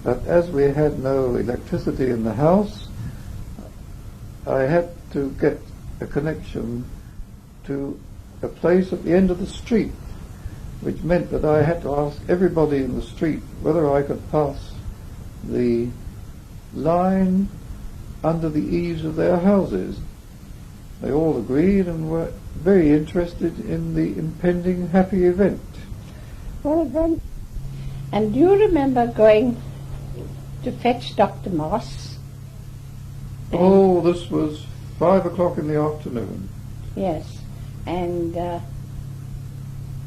But as we had no electricity in the house, I had to get a connection to a place at the end of the street, which meant that I had to ask everybody in the street whether I could pass the line under the eaves of their houses. They all agreed and were very interested in the impending happy event. Well then, and do you remember going to fetch Dr. Moss? Oh, this was 5 o'clock in the afternoon. Yes, and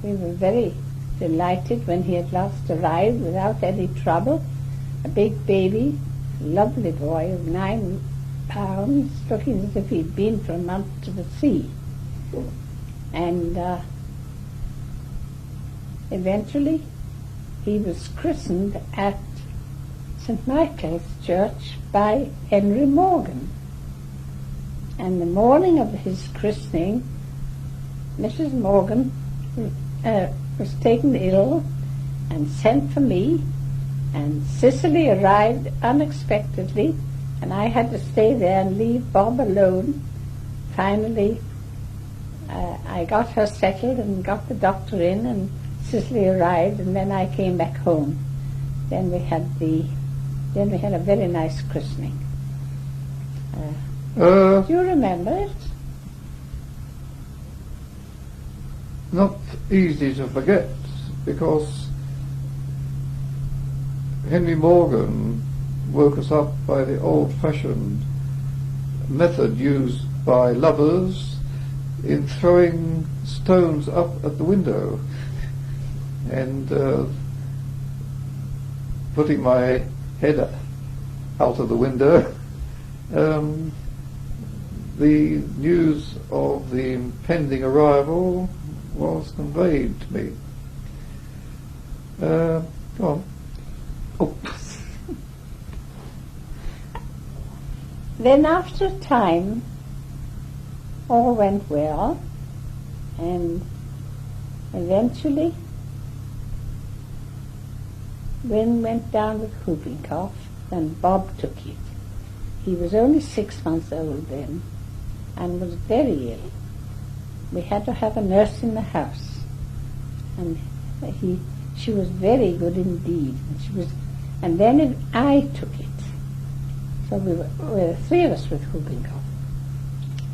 we were very delighted when he at last arrived without any trouble. A big baby, lovely boy of 9 pounds, looking as if he'd been for a month to the sea. And eventually he was christened at St. Michael's Church by Henry Morgan. And the morning of his christening, Mrs. Morgan was taken ill and sent for me, and Cicely arrived unexpectedly, and I had to stay there and leave Bob alone. Finally, I got her settled and got the doctor in, and Cicely arrived, and then I came back home. Then we had a very nice christening. Do you remember it? Not easy to forget, because Henry Morgan woke us up by the old-fashioned method used by lovers in throwing stones up at the window and putting my head out of the window. The news of the impending arrival was conveyed to me. Go on. Oh. Then after a time, all went well, and eventually Wynne went down with whooping cough, and Bob took it. He was only 6 months old then, and was very ill. We had to have a nurse in the house, and she was very good indeed. And then I took it. So we were 3 of us with whooping cough.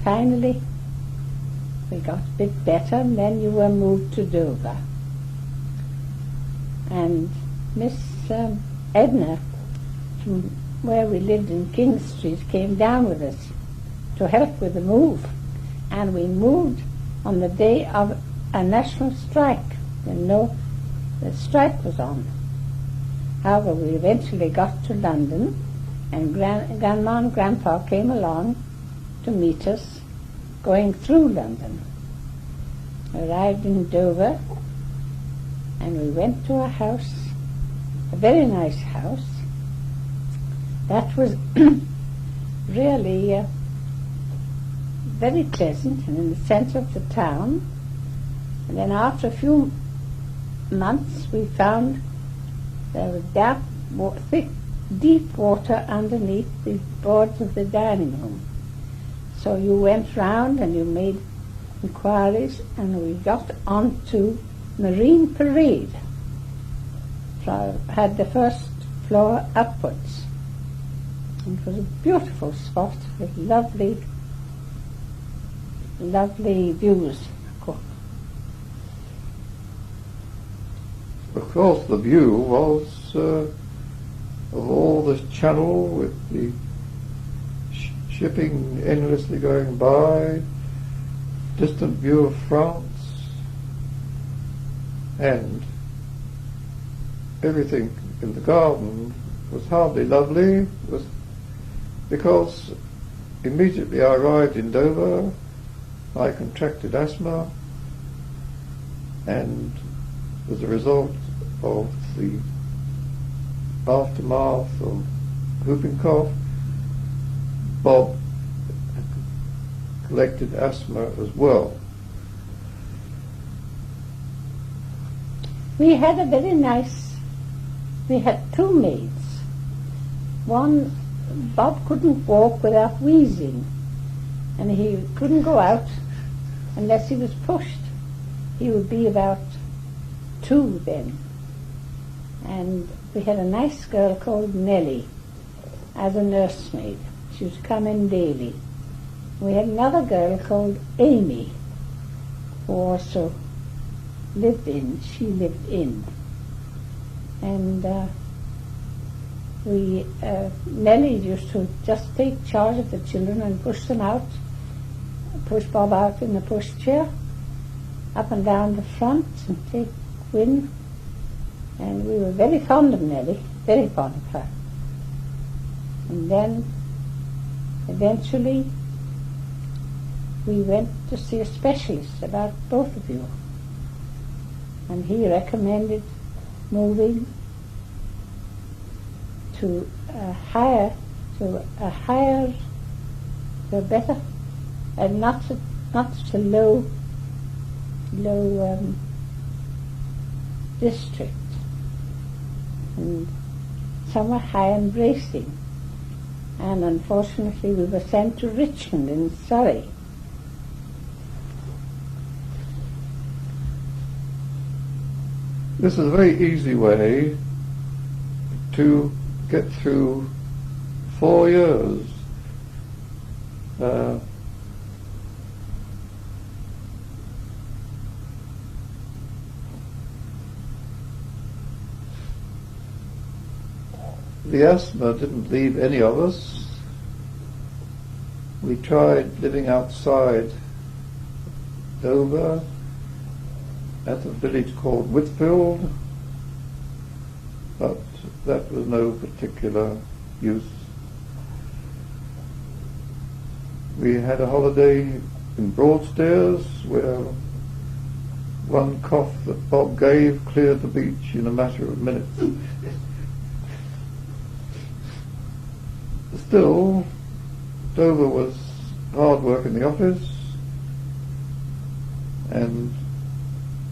Finally, we got a bit better, and then you were moved to Dover. And Miss Edna, from where we lived in King Street, came down with us to help with the move. And we moved on the day of a national strike. The strike was on. However, we eventually got to London, and Grandma and Grandpa came along to meet us going through London. We arrived in Dover, and we went to a house, a very nice house. That was really very pleasant and in the centre of the town. And then after a few months we found there was thick, deep water underneath the boards of the dining room. So you went round and you made inquiries, and we got onto Marine Parade. Had the first floor upwards. It was a beautiful spot with lovely views. Of course, the view was of all the channel with the shipping endlessly going by, distant view of France, and everything in the garden was hardly lovely, because immediately I arrived in Dover, I contracted asthma, and as a result of the aftermath of whooping cough, Bob collected asthma as well. We had 2 maids, one, Bob couldn't walk without wheezing, and he couldn't go out unless he was pushed. He would be about 2 then. And we had a nice girl called Nellie as a nursemaid. She was coming daily. We had another girl called Amy, who also lived in. She lived in. And Nellie used to just take charge of the children and push them out, push Bob out in the pushchair, up and down the front, and take Win. And we were very fond of Nellie, very fond of her. And then, eventually, we went to see a specialist about both of you. And he recommended moving to a better, and not such a low district, and somewhere high and bracing. And unfortunately we were sent to Richmond in Surrey. This is a very easy way to get through 4 years. The asthma didn't leave any of us. We tried living outside Dover at a village called Whitfield, but that was no particular use. We had a holiday in Broadstairs where one cough that Bob gave cleared the beach in a matter of minutes. Still, Dover was hard work in the office and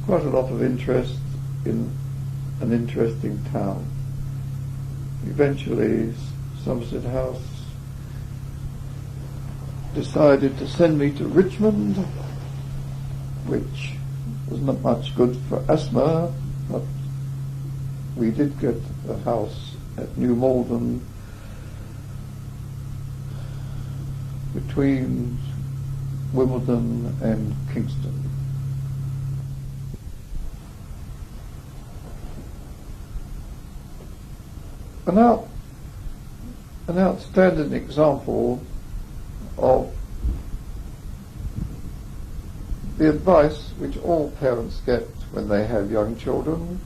quite a lot of interest in an interesting town. Eventually, Somerset House decided to send me to Richmond, which was not much good for asthma, but we did get a house at New Malden between Wimbledon and Kingston. An outstanding example of the advice which all parents get when they have young children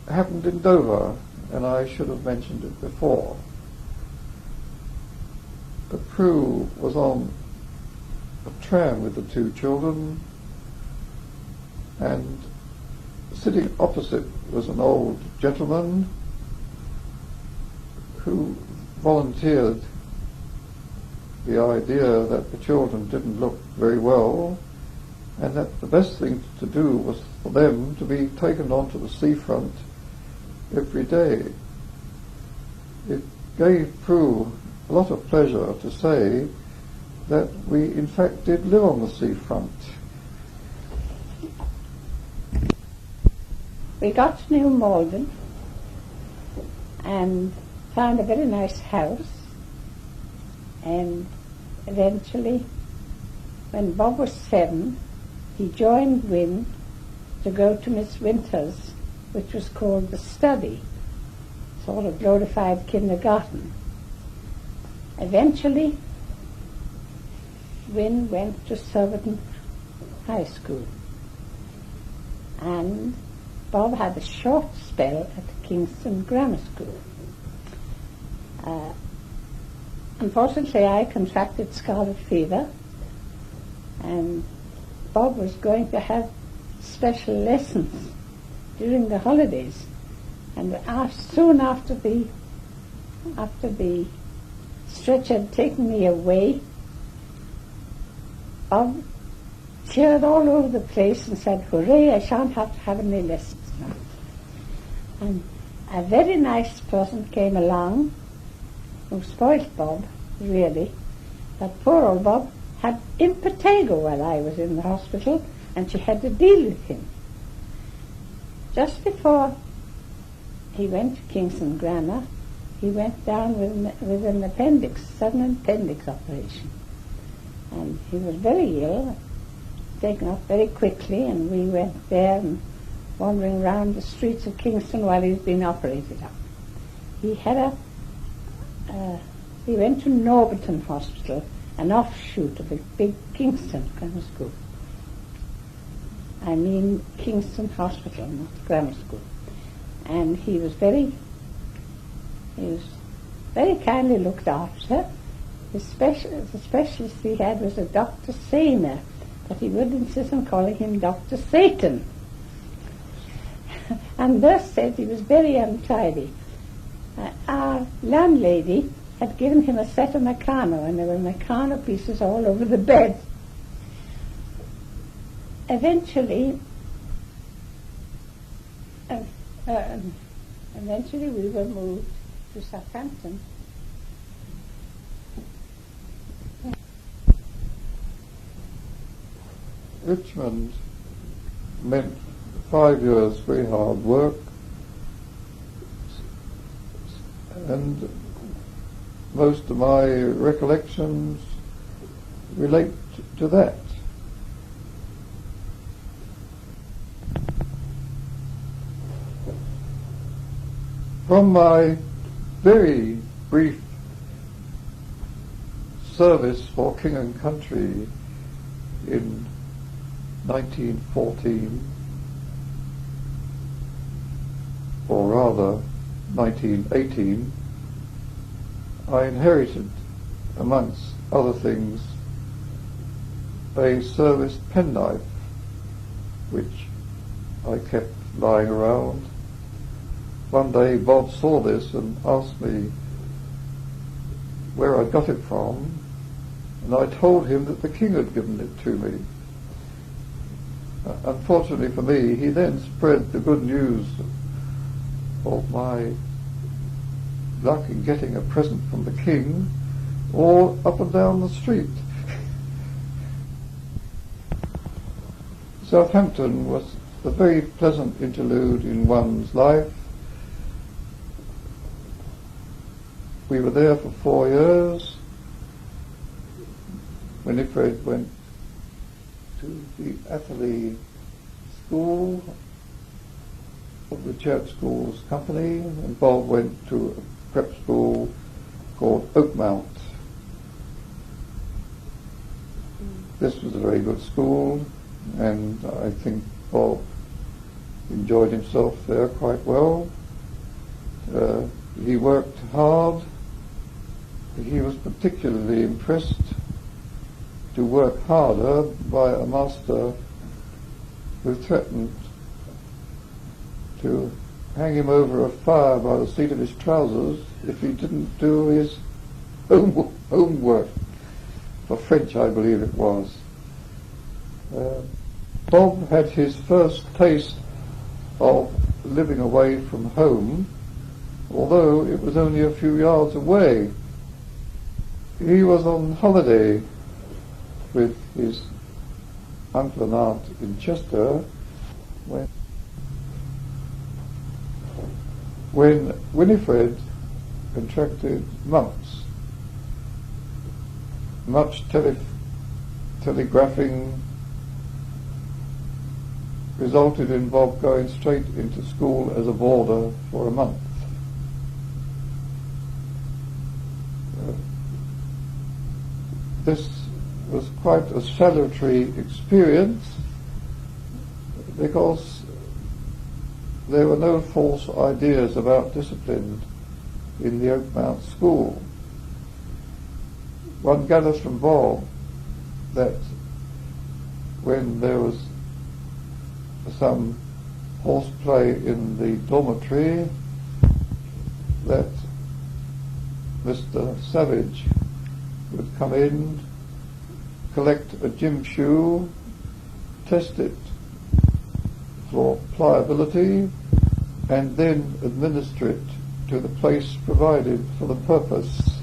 happened in Dover, and I should have mentioned it before. The Prue was on a tram with the 2 children, and sitting opposite was an old gentleman who volunteered the idea that the children didn't look very well, and that the best thing to do was for them to be taken onto the seafront every day. It gave Prue a lot of pleasure to say that we in fact did live on the seafront. We got to New Malden and found a very nice house, and eventually, when Bob was 7, he joined Wynne to go to Miss Winter's, which was called the Study, sort of glorified kindergarten. Eventually, Wynne went to Surbiton High School, and Bob had a short spell at Kingston Grammar School. Unfortunately, I contracted scarlet fever, and Bob was going to have special lessons during the holidays, and soon after the stretcher had taken me away, Bob cheered all over the place and said, "Hooray, I shan't have to have any lessons now." And a very nice person came along who spoilt Bob, really. But poor old Bob had impetigo while I was in the hospital, and she had to deal with him. Just before he went to Kingston Grammar, he went down with an appendix, sudden appendix operation. And he was very ill, taken off very quickly, and we went there and wandering around the streets of Kingston while he was being operated on. He had he went to Norbiton Hospital, an offshoot of the big Kingston Grammar School. I mean Kingston Hospital, not Grammar School. And he was very kindly looked after. The specialist he had was a Dr. Sainer, but he would insist on calling him Dr. Satan. And thus said he was very untidy. Our landlady had given him a set of Meccano, and there were Meccano pieces all over the bed. Eventually we were moved to Southampton. Richmond meant 5 years very hard work, and most of my recollections relate to that. From my very brief service for King and Country in 1914, or rather 1918, I inherited, amongst other things, a service penknife which I kept lying around. One day Bob saw this and asked me where I got it from, and I told him that the King had given it to me. Unfortunately for me, he then spread the good news of my luck in getting a present from the King all up and down the street. Southampton was a very pleasant interlude in one's life. We were there for 4 years. Winifred went to the Atherley School of the Church Schools Company, and Bob went to a prep school called Oakmount. This was a very good school, and I think Bob enjoyed himself there quite well. He worked hard. He was particularly impressed to work harder by a master who threatened to hang him over a fire by the seat of his trousers if he didn't do his homework, for French I believe it was. Bob had his first taste of living away from home, although it was only a few yards away. He was on holiday with his uncle and aunt in Chester when Winifred contracted mumps. Much telegraphing resulted in Bob going straight into school as a boarder for a month. This was quite a salutary experience because there were no false ideas about discipline in the Oakmount school. One gathers from Bob that when there was some horseplay in the dormitory, that Mr. Savage would come in, collect a gym shoe, test it for pliability, and then administer it to the place provided for the purpose.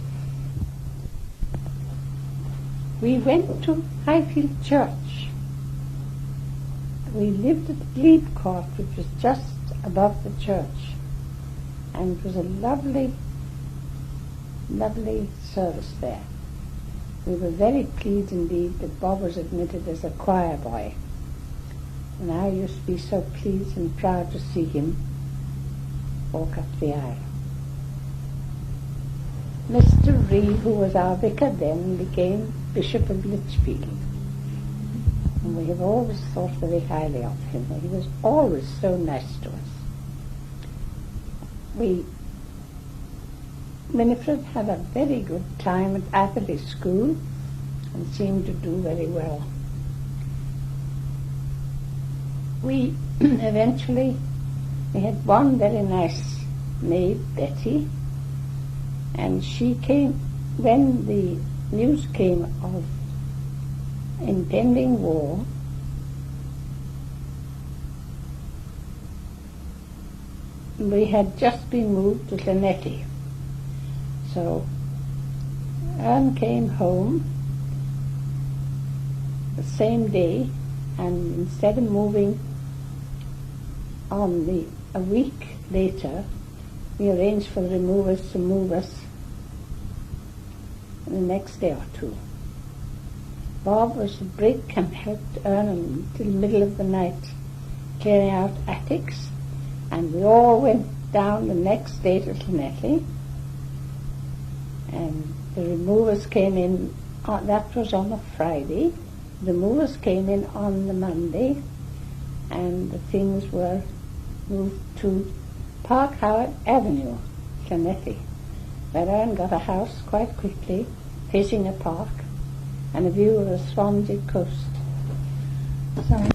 We went to Highfield Church. We lived at Glebe Court, which was just above the church, and it was a lovely, lovely service there. We were very pleased indeed that Bob was admitted as a choir boy, and I used to be so pleased and proud to see him walk up the aisle. Mr. Reeve, who was our vicar then, became Bishop of Lichfield, and we have always thought very highly of him. He was always so nice to us. Winifred had a very good time at Atherley School and seemed to do very well. We eventually had one very nice maid, Betty, and she came when the news came of impending war. We had just been moved to Llanelli, so Anne came home the same day, and instead of moving on a week later, we arranged for the removers to move us the next day or two. Bob was to break and helped Anne until the middle of the night, clearing out attics, and we all went down the next day to Llanelli, and the removers came in. That was on a Friday. The removers came in on the Monday, and the things were moved to Park Howard Avenue, Llanelli, where Anne got a house quite quickly, facing a park and a view of the Swansea coast. So